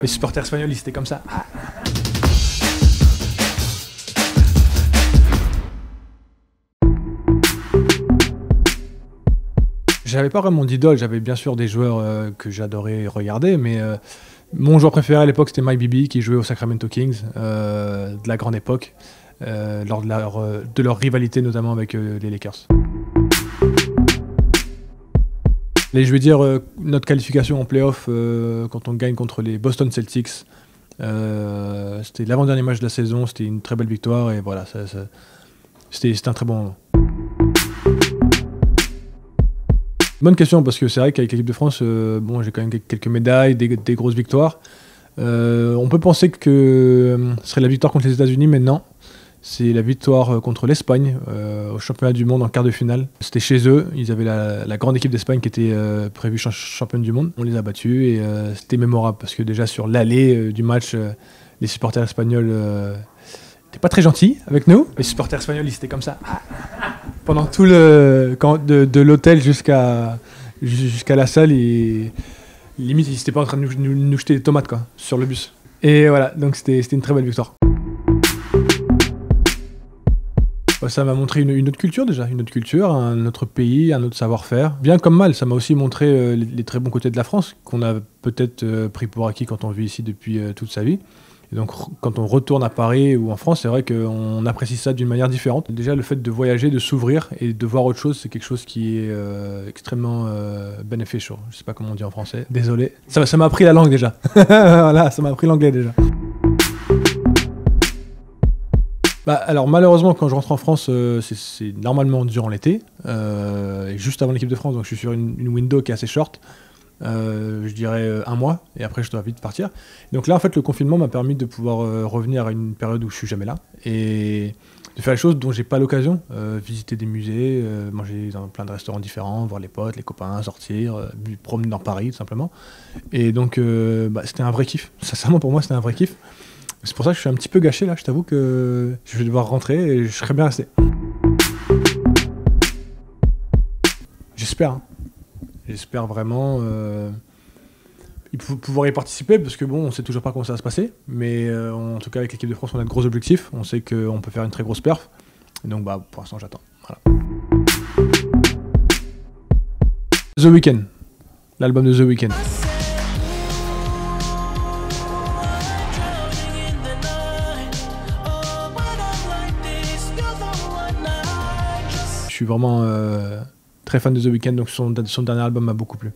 Les supporters espagnols, ils étaient comme ça. Ah. J'avais pas vraiment d'idole, j'avais bien sûr des joueurs que j'adorais regarder, mais mon joueur préféré à l'époque c'était Mike Bibby qui jouait aux Sacramento Kings de la grande époque, lors de leur rivalité notamment avec les Lakers. Et je veux dire, notre qualification en playoff quand on gagne contre les Boston Celtics, c'était l'avant-dernier match de la saison, c'était une très belle victoire et voilà, c'était un très bon moment. Bonne question parce que c'est vrai qu'avec l'équipe de France, bon, j'ai quand même quelques médailles, des grosses victoires. On peut penser que ce serait la victoire contre les États-Unis, mais non. C'est la victoire contre l'Espagne au championnat du monde en quart de finale. C'était chez eux, ils avaient la grande équipe d'Espagne qui était prévue championne du monde. On les a battus et c'était mémorable parce que déjà sur l'allée du match, les supporters espagnols n'étaient pas très gentils avec nous. Les supporters espagnols, ils étaient comme ça. Pendant tout de l'hôtel jusqu'à la salle, limite ils n'étaient pas en train de nous jeter des tomates quoi, sur le bus. Et voilà, donc c'était une très belle victoire. Ça m'a montré une autre culture déjà, une autre culture, un autre pays, un autre savoir-faire. Bien comme mal, ça m'a aussi montré les très bons côtés de la France, qu'on a peut-être pris pour acquis quand on vit ici depuis toute sa vie. Et donc quand on retourne à Paris ou en France, c'est vrai qu'on apprécie ça d'une manière différente. Déjà le fait de voyager, de s'ouvrir et de voir autre chose, c'est quelque chose qui est extrêmement beneficial. Je sais pas comment on dit en français, désolé. Ça m'a appris la langue déjà. Voilà, ça m'a appris l'anglais déjà. Bah, alors malheureusement quand je rentre en France, c'est normalement durant l'été, et juste avant l'équipe de France, donc je suis sur une window qui est assez short. Je dirais 1 mois, et après je dois vite partir. Donc là en fait le confinement m'a permis de pouvoir revenir à une période où je suis jamais là et de faire des choses dont j'ai pas l'occasion, visiter des musées, manger dans plein de restaurants différents, voir les potes, les copains, sortir, promener dans Paris tout simplement. Et donc c'était un vrai kiff, sincèrement pour moi c'était un vrai kiff. C'est pour ça que je suis un petit peu gâché là, je t'avoue que je vais devoir rentrer et je serais bien resté. J'espère, hein. J'espère vraiment pouvoir y participer parce que bon, on sait toujours pas comment ça va se passer, mais en tout cas avec l'équipe de France, on a de gros objectifs, on sait qu'on peut faire une très grosse perf, et donc bah pour l'instant j'attends. Voilà. The Weeknd, l'album de The Weeknd. Je suis vraiment très fan de The Weeknd, donc son dernier album m'a beaucoup plu.